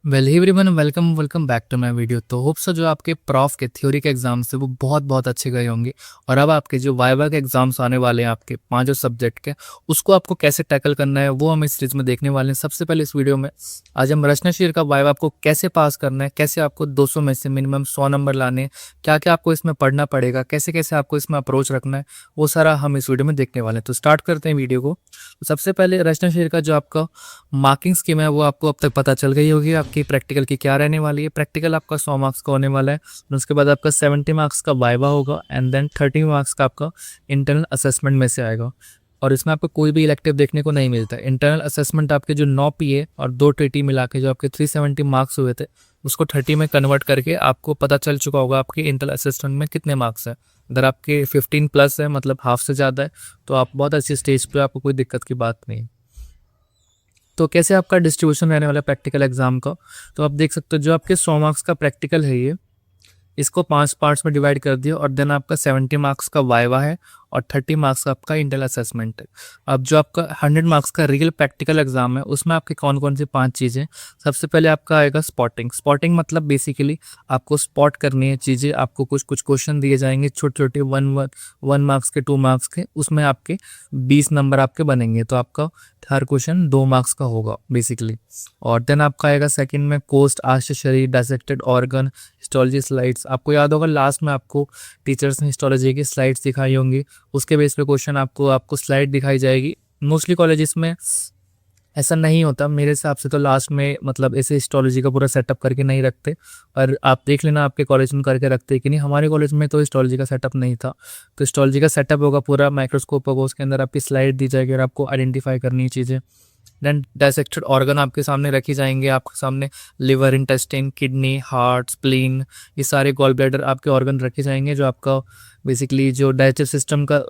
Well hi everyone, welcome welcome back to my video. तो hope so जो आपके prof के थ्योरी के एग्जाम्स थे वो बहुत बहुत अच्छे गए होंगे। और अब आपके जो वाइवा के एग्जाम्स आने वाले हैं आपके पांचों सब्जेक्ट के, उसको आपको कैसे टैकल करना है वो हम इस सीरीज में देखने वाले हैं। सबसे पहले इस वीडियो में आज हम रचनाशील का वाइवा आपको कैसे पास करना है, कैसे आपको 200 में से मिनिमम 100 नंबर लाने हैं, क्या क्या आपको इसमें पढ़ना पड़ेगा, कैसे कैसे आपको इसमें अप्रोच रखना है, वो सारा हम इस वीडियो में देखने वाले हैं। तो स्टार्ट करते हैं वीडियो को। तो सबसे पहले रचनाशील का जो आपका मार्किंग स्कीम है वो आपको अब तक पता चल गई होगी। आपकी प्रैक्टिकल की क्या रहने वाली है। प्रैक्टिकल आपका 100 मार्क्स का होने वाला है, और उसके बाद आपका 70 मार्क्स का वाइवा होगा, एंड देन 30 मार्क्स का आपका इंटरनल असेसमेंट में से आएगा। और इसमें आपको कोई भी इलेक्टिव देखने को नहीं मिलता है। इंटरनल असेसमेंट आपके जो 9 पीए और 2 टीटी मिला के जो आपके 370 मार्क्स हुए थे, उसको 30 में कन्वर्ट करके आपको पता चल चुका होगा आपके इंटरनल असेसमेंट में कितने मार्क्स हैं। अगर आपके 15 प्लस है, मतलब हाफ से ज़्यादा है, तो आप बहुत अच्छी स्टेज पे, आपको कोई दिक्कत की बात नहीं है। तो कैसे आपका डिस्ट्रीब्यूशन रहने वाला है प्रैक्टिकल एग्जाम का, तो आप देख सकते हो जो आपके 100 मार्क्स का प्रैक्टिकल है, ये इसको 5 पार्ट्स में डिवाइड कर दिया, और देन आपका 70 मार्क्स का वाइवा है और 30 मार्क्स का आपका इंटरनल असेसमेंट है। अब जो आपका 100 मार्क्स का रियल प्रैक्टिकल एग्जाम है, उसमें आपके कौन कौन सी 5 चीज़ें। सबसे पहले आपका आएगा स्पॉटिंग। स्पॉटिंग मतलब बेसिकली आपको स्पॉट करनी है चीज़ें। आपको कुछ कुछ क्वेश्चन दिए जाएंगे छोटे छोटे, वन मार्क्स के, 2 मार्क्स के, उसमें आपके 20 नंबर आपके बनेंगे। तो आपका हर क्वेश्चन 2 मार्क्स का होगा बेसिकली। और देन आपका आएगा सेकंड में कोस्ट, आश्चर्य शरीर, डायसेक्टेड ऑर्गन, हिस्टोलॉजी स्लाइड्स। आपको याद होगा लास्ट में आपको टीचर्स ने हिस्टोलॉजी की स्लाइड्स दिखाई होंगी, उसके बेस पे क्वेश्चन आपको स्लाइड दिखाई जाएगी। मोस्टली कॉलेजेस में ऐसा नहीं होता मेरे हिसाब से, तो लास्ट में मतलब ऐसे हिस्टोलॉजी का पूरा सेटअप करके नहीं रखते। और आप देख लेना आपके कॉलेज में करके रखते हैं कि नहीं। हमारे कॉलेज में तो हिस्टोलॉजी का सेटअप नहीं था। तो हिस्टोलॉजी का सेटअप होगा, पूरा माइक्रोस्कोप होगा, उसके अंदर आपकी स्लाइड दी जाएगी और आपको आइडेंटिफाई करनी है चीज़ें। देन डायसेक्टेड ऑर्गन आपके सामने रखी जाएंगे। आपके सामने liver, intestine, kidney, heart, spleen, ये सारे गॉल ब्लैडर आपके ऑर्गन रखे जाएंगे। जो आपका बेसिकली जो डाइजेस्टिव सिस्टम का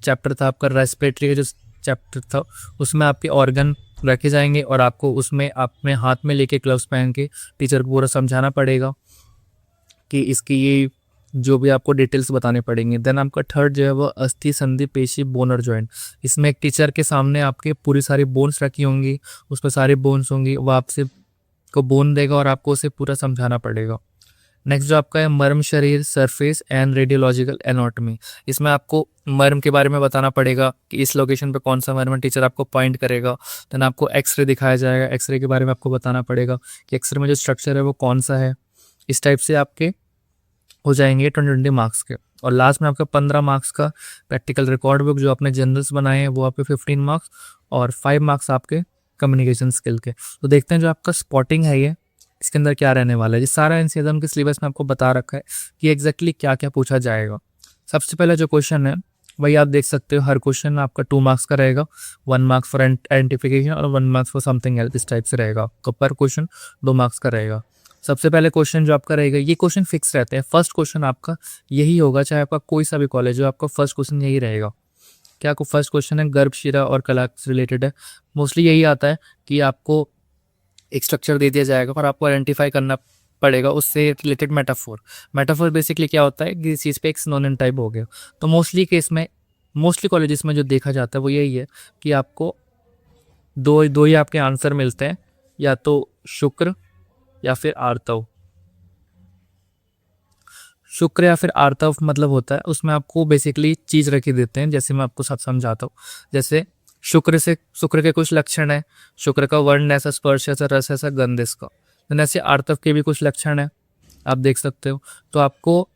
चैप्टर था, आपका रेस्पिरेटरी का जो चैप्टर था, उसमें आपके ऑर्गन रखे जाएंगे, और आपको उसमें अपने हाथ में लेके ग्लव्स पहन के टीचर को पूरा समझाना पड़ेगा कि इसकी ये जो भी आपको डिटेल्स बताने पड़ेंगे। देन आपका थर्ड जो है वो अस्थि, संधि, पेशी, बोन और जॉइंट। इसमें एक टीचर के सामने आपके पूरी सारी बोन्स रखी होंगी, उसमें सारी बोन्स होंगी, वो आपसे को बोन देगा और आपको उसे पूरा समझाना पड़ेगा। नेक्स्ट जो आपका है मर्म शरीर, सरफेस एंड रेडियोलॉजिकल एनाटॉमी। इसमें आपको मर्म के बारे में बताना पड़ेगा कि इस लोकेशन पे कौन सा मर्म है, टीचर आपको पॉइंट करेगा। देन आपको एक्सरे दिखाया जाएगा, एक्सरे के बारे में आपको बताना पड़ेगा कि एक्सरे में जो स्ट्रक्चर है वो कौन सा है। इस टाइप से आपके हो जाएंगे 20 मार्क्स के। और लास्ट में आपका 15 मार्क्स का प्रैक्टिकल रिकॉर्ड बुक जो आपने जनरल्स बनाए हैं वो आपके 15 मार्क्स, और 5 मार्क्स आपके कम्युनिकेशन स्किल के। तो देखते हैं जो आपका स्पॉटिंग है ये, इसके अंदर क्या रहने वाला है। ये सारा एनसीईआरटी के सिलेबस में आपको बता रखा है कि एग्जैक्टली क्या क्या पूछा जाएगा। सबसे पहला जो क्वेश्चन है वही आप देख सकते हो, हर क्वेश्चन आपका 2 मार्क्स का रहेगा। 1 मार्क्स फॉर आइडेंटिफिकेशन और 1 मार्क्स फॉर समथिंग एल्स। इस टाइप से रहेगा आपका पर क्वेश्चन 2 मार्क्स का रहेगा। सबसे पहले क्वेश्चन जो आपका रहेगा, ये क्वेश्चन फिक्स रहते हैं, फर्स्ट क्वेश्चन आपका यही होगा, चाहे आपका कोई सा भी कॉलेज हो, आपका फर्स्ट क्वेश्चन यही रहेगा। क्या आपको फर्स्ट क्वेश्चन है गर्भशिरा और कला से रिलेटेड है। मोस्टली यही आता है कि आपको एक स्ट्रक्चर दे दिया जाएगा और आपको आइडेंटिफाई करना पड़ेगा उससे रिलेटेड मेटाफोर। मेटाफोर बेसिकली क्या होता है कि इस चीज़ पे एक सिनोनिम टाइप हो गया। तो मोस्टली केस में, मोस्टली कॉलेजेस में जो देखा जाता है वो यही है कि आपको दो दो ही आपके आंसर मिलते हैं, या तो शुक्र या फिर आर्तव। शुक्र या फिर आर्तव मतलब होता है उसमें आपको बेसिकली चीज़ रखी देते हैं। जैसे मैं आपको साथ समझाता हूँ, जैसे शुक्र के कुछ लक्षण है। शुक्र का वर्ण ऐसा, स्पर्श ऐसा, रस ऐसा, गंध इसका। ऐसे आर्तव के भी कुछ लक्षण है, आप देख सकते हो। तो आपको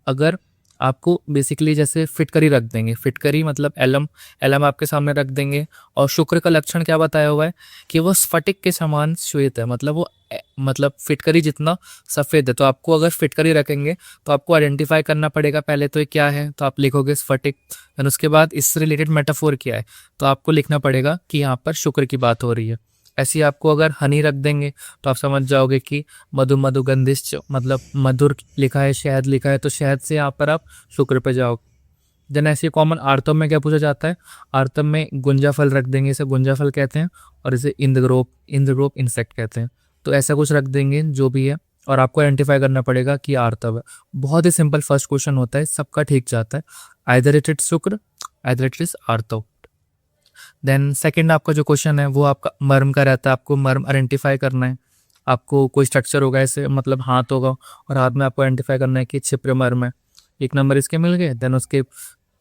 अगर आपको बेसिकली जैसे फिटकरी रख देंगे, फिटकरी मतलब एलम, एलम आपके सामने रख देंगे। और शुक्र का लक्षण क्या बताया हुआ है कि वो स्फटिक के समान श्वेत है, मतलब वो मतलब फिटकरी जितना सफ़ेद है। तो आपको अगर फिटकरी रखेंगे तो आपको आइडेंटिफाई करना पड़ेगा पहले तो ये क्या है, तो आप लिखोगे स्फटिक। एंड उसके बाद इससे रिलेटेड मेटाफोर क्या है, तो आपको लिखना पड़ेगा कि यहाँ पर शुक्र की बात हो रही है। ऐसे ही आपको अगर हनी रख देंगे तो आप समझ जाओगे कि मधु मधुगंधिश्च, मतलब मधुर लिखा है, शहद लिखा है, तो शहद से यहाँ पर आप शुक्र पे जाओगे। देन ऐसे कॉमन आर्तव में क्या पूछा जाता है, आर्तव में गुंजा फल रख देंगे, इसे गुंजा फल कहते हैं, और इसे इंद्रग्रोप इंसेक्ट कहते हैं। तो ऐसा कुछ रख देंगे जो भी है, और आपको आइडेंटिफाई करना पड़ेगा कि आर्तव है। बहुत ही सिंपल फर्स्ट क्वेश्चन होता है, सबका ठीक जाता है। आइदर इट इज शुक्र, आइदर इट इज आर्तव। देन सेकंड आपका जो क्वेश्चन है वो आपका मर्म का रहता है, आपको मर्म आइडेंटिफाई करना है। आपको कोई स्ट्रक्चर होगा ऐसे, मतलब हाथ होगा और हाथ में आपको आइडेंटिफाई करना है कि छिपरे मर्म है, एक नंबर इसके मिल गए, देन उसके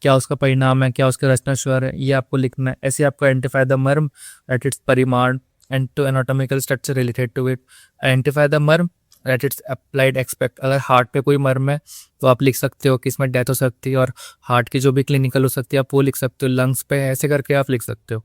क्या उसका परिणाम है, क्या उसके रचना स्वर है, ये आपको लिखना है। ऐसे आपको identify the marma at its parimana and to anatomical structure related to it, identify the marma at its applied aspect. अगर हार्ट पे कोई मर्म है तो आप लिख सकते हो कि इसमें डेथ हो सकती है, और हार्ट की जो भी क्लिनिकल हो सकती है आप वो लिख सकते हो। लंग्स पे ऐसे करके आप लिख सकते हो।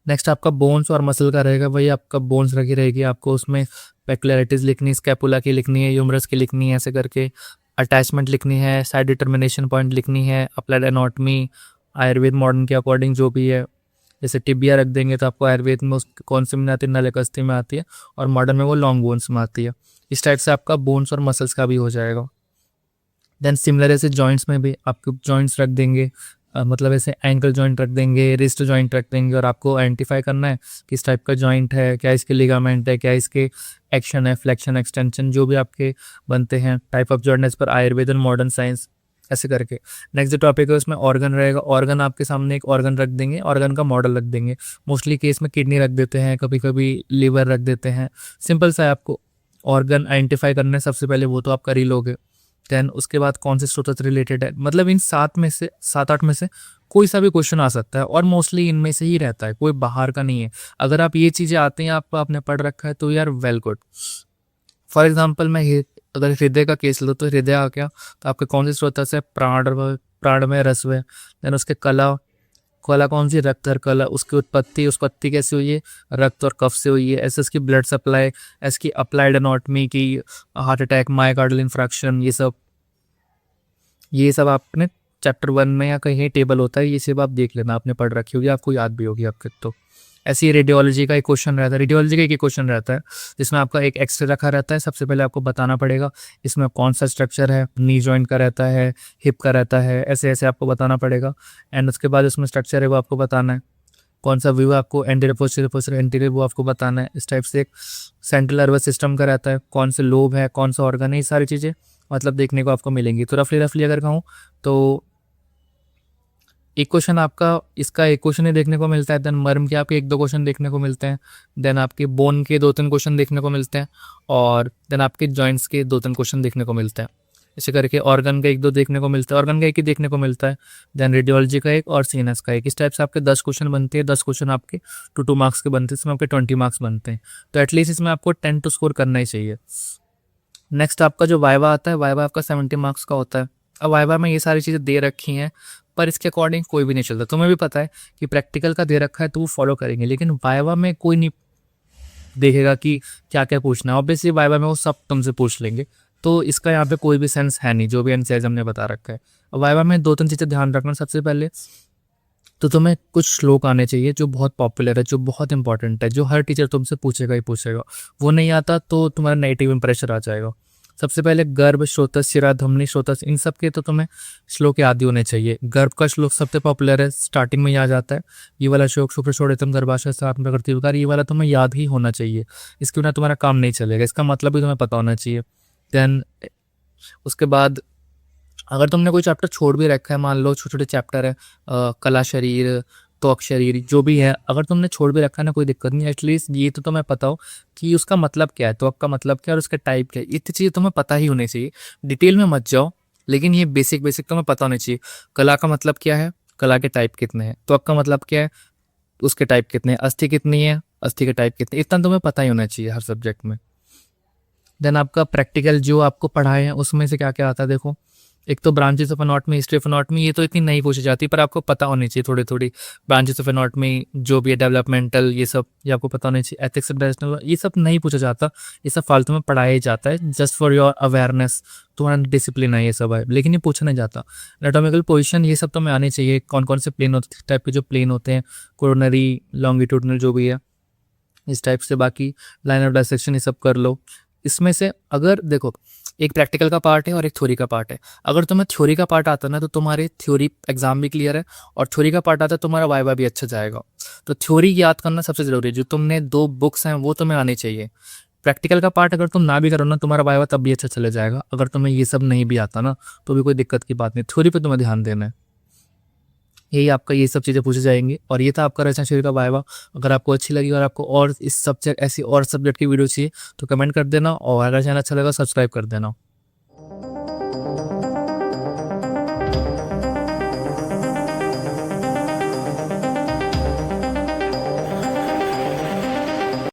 नेक्स्ट आपका बोन्स और मसल का रहेगा, वही आपका बोन्स रखी रहेगी, आपको उसमें पेक्युलरिटीज लिखनी, स्कैपुला की लिखनी है, ह्यूमरस की लिखनी है, ऐसे करके अटैचमेंट लिखनी है, साइड डिटर्मिनेशन पॉइंट लिखनी है, अप्लाइड एनाटॉमी आयुर्वेद मॉडर्न के अकॉर्डिंग जो भी है। जैसे टिबिया रख देंगे तो आपको आयुर्वेद में उस कौन सी में आती है, नलिकास्थि में आती है, और मॉडर्न में वो लॉन्ग बोन्स में आती है। इस टाइप से आपका बोन्स और मसल्स का भी हो जाएगा। देन सिमिलर ऐसे जॉइंट्स में भी आपको जॉइंट्स रख देंगे, मतलब ऐसे एंकल जॉइंट रख देंगे, रिस्ट जॉइंट रख देंगे, और आपको आइडेंटिफाई करना है किस टाइप का जॉइंट है, क्या इसके लिगामेंट है, क्या इसके एक्शन है, फ्लेक्शन, एक्सटेंशन, जो भी आपके बनते हैं type of joint as per Ayurveda और मॉडर्न साइंस, ऐसे करके। नेक्स्ट जो टॉपिक है उसमें ऑर्गन रहेगा। ऑर्गन आपके सामने एक ऑर्गन रख देंगे, ऑर्गन का मॉडल रख देंगे। मोस्टली केस में किडनी रख देते हैं, कभी कभी लिवर रख देते हैं। सिंपल सा है, आपको ऑर्गन आइडेंटिफाई करना है सबसे पहले, वो तो आप कर ही लोगे। देन उसके बाद कौन से स्रोत से रिलेटेड है, मतलब इन 7 8 में से कोई सा भी क्वेश्चन आ सकता है, और मोस्टली इनमें से ही रहता है, कोई बाहर का नहीं है। अगर आप ये चीज़ें आते हैं, आपने पढ़ रखा है, तो यार वेल गुड। फॉर एग्जाम्पल मैं अगर हृदय का केस लो तो हृदय आ गया, तो आपके कौन से स्रोत से, प्राण में रस्व है। देन उसके कला, कला कौन सी, रक्त और कला, उसकी उत्पत्ति कैसे हुई है, रक्त और कफ से हुई है। ऐसे इसकी ब्लड सप्लाई, इसकी अप्लाइड एनाटॉमी की, हार्ट अटैक, मायोकार्डियल इंफ्रैक्शन, ये सब आपने चैप्टर 1 में या कहीं टेबल होता है, ये सब आप देख लेना, आपने पढ़ रखी होगी, आपको याद भी होगी आपके। तो ऐसे ही रेडियोलॉजी का एक क्वेश्चन रहता है, रेडियोलॉजी का एक क्वेश्चन रहता है जिसमें आपका एक एक्सरे रखा रहता है। सबसे पहले आपको बताना पड़ेगा इसमें कौन सा स्ट्रक्चर है, नी जॉइंट का रहता है, हिप का रहता है, ऐसे ऐसे आपको बताना पड़ेगा। एंड उसके बाद उसमें स्ट्रक्चर है वो आपको बताना है, कौन सा व्यू आपको एंटीरियर पोस्टीरियर एंटीरियर वो आपको बताना है। इस टाइप से एक सेंट्रल नर्वस सिस्टम का रहता है, कौन से लोब है, कौन सा ऑर्गन है, ये सारी चीज़ें मतलब देखने को आपको मिलेंगी। तो रफली अगर कहूँ तो एक क्वेश्चन आपका इसका एक क्वेश्चन ही देखने को मिलता है, देन मर्म के आपके 1 2 क्वेश्चन देखने को मिलते हैं, देन आपके बोन के 2 3 क्वेश्चन देखने को मिलते हैं, और देन आपके जॉइंट्स के 2 3 क्वेश्चन देखने को मिलते हैं। इसे करके ऑर्गन का 1 2 देखने को मिलता है, ऑर्गन का 1 ही देखने को मिलता है, देन रेडियोलॉजी का 1 और सीएनएस का 1। इस टाइप से आपके 10 क्वेश्चन बनते हैं। 10 क्वेश्चन आपके 2 मार्क्स के बनते हैं, इसमें आपके 20 मार्क्स बनते हैं। तो एटलीस्ट इसमें आपको 10 टू स्कोर करना ही चाहिए। नेक्स्ट आपका जो वाइवा आता है, वाइवा आपका 70 मार्क्स का होता है। अब वाइवा में ये सारी चीज़ें दे रखी हैं, पर इसके अकॉर्डिंग कोई भी नहीं चलता। तुम्हें भी पता है कि प्रैक्टिकल का दे रखा है तो वो फॉलो करेंगे, लेकिन वाइवा में कोई नहीं देखेगा कि क्या क्या पूछना है। ऑब्वियसली वाइवा में वो सब तुमसे पूछ लेंगे, तो इसका यहाँ पे कोई भी सेंस है नहीं, जो भी एनसीआर हमने बता रखा है। वाइवा में 2 3 चीज़ें ध्यान रखना। सबसे पहले तो तुम्हें कुछ श्लोक आने चाहिए जो बहुत पॉपुलर है, जो बहुत इंपॉर्टेंट है, जो हर टीचर तुमसे पूछेगा ही पूछेगा। वो नहीं आता तो तुम्हारा नेगेटिव इंप्रेशन आ जाएगा। सबसे पहले गर्भ, श्रोतस, शिरा, धमनी, श्रोतस, इन सब के तो तुम्हें श्लोक याद ही होने चाहिए। गर्भ का श्लोक सबसे पॉपुलर है, स्टार्टिंग में याद आता है, ये वाला श्लोक, शुक्र छोड़ेतम गर्भाशय स्थापन प्रकृति विकार, ये वाला तुम्हें याद ही होना चाहिए। इसके बिना तुम्हारा काम नहीं चलेगा, इसका मतलब भी तुम्हें पता होना चाहिए। देन उसके बाद अगर तुमने कोई चैप्टर छोड़ भी रखा है, मान लो छोटे छोटे चैप्टर है, कला शरीर, त्वक शरीर, जो भी है, अगर तुमने छोड़ भी रखा है ना, कोई दिक्कत नहीं, एटलीस्ट ये तो तुम्हें पता हो कि उसका मतलब क्या है, त्वक का मतलब क्या है और उसका टाइप क्या है। इतनी चीज़ें तुम्हें पता ही होनी चाहिए। डिटेल में मत जाओ, लेकिन ये बेसिक बेसिक तुम्हें पता होनी चाहिए। कला का मतलब क्या है, कला के टाइप कितने हैं, त्वक का मतलब क्या है, उसके टाइप कितने हैं, अस्थि कितनी है, अस्थि के टाइप कितने, इतना तुम्हें पता ही होना चाहिए हर सब्जेक्ट में। देन आपका प्रैक्टिकल जो आपको पढ़ाए हैं उसमें से क्या क्या आता है, देखो एक तो branches of anatomy, history of anatomy, ये तो इतनी नहीं पूछी जाती, पर आपको पता होनी चाहिए थोड़ी थोड़ी। ब्रांचेस ऑफ एनाटॉमी जो भी है, डेवलपमेंटल, ये सब ये आपको पता होनी चाहिए। एथिक्स इंटरनेशनल, ये सब नहीं पूछा जाता, ये सब फालतू में पढ़ाया जाता है, जस्ट फॉर योर अवेयरनेस, तुम्हारा डिसिप्लिन है, ये सब है, लेकिन ये पूछा नहीं जाता। एनाटॉमिकल पोजीशन, ये सब तो हमें आने चाहिए, कौन कौन से प्लेन होते हैं, टाइप के जो प्लेन होते हैं, कोरोनरी, लॉन्गिट्यूडनल, जो भी है इस टाइप से। बाकी लाइन ऑफ डायसेक्शन ये सब कर लो। इसमें से अगर देखो, एक प्रैक्टिकल का पार्ट है और एक थ्योरी का पार्ट है। अगर तुम्हें थ्योरी का पार्ट आता है ना, तो तुम्हारे थ्योरी एग्जाम भी क्लियर है, और थ्योरी का पार्ट आता है तुम्हारा वाइवा भी अच्छा जाएगा। तो थ्योरी याद करना सबसे जरूरी है, जो तुमने 2 बुक्स हैं वो तुम्हें आनी चाहिए। प्रैक्टिकल का पार्ट अगर तुम ना भी करो ना, तुम्हारा वाइवा तब भी अच्छा चले जाएगा। अगर तुम्हें ये सब नहीं भी आता ना, तो भी कोई दिक्कत की बात नहीं, थ्योरी पे तुम्हें ध्यान देना है। यही आपका ये सब चीज़ें पूछी जाएंगी। और ये था आपका रचना थ्योरी का वाइवा। अगर आपको अच्छी लगी और आपको और इस सब्जेक्ट ऐसी और सब्जेक्ट की वीडियो चाहिए तो कमेंट कर देना, और अगर चैनल अच्छा लगा सब्सक्राइब कर देना।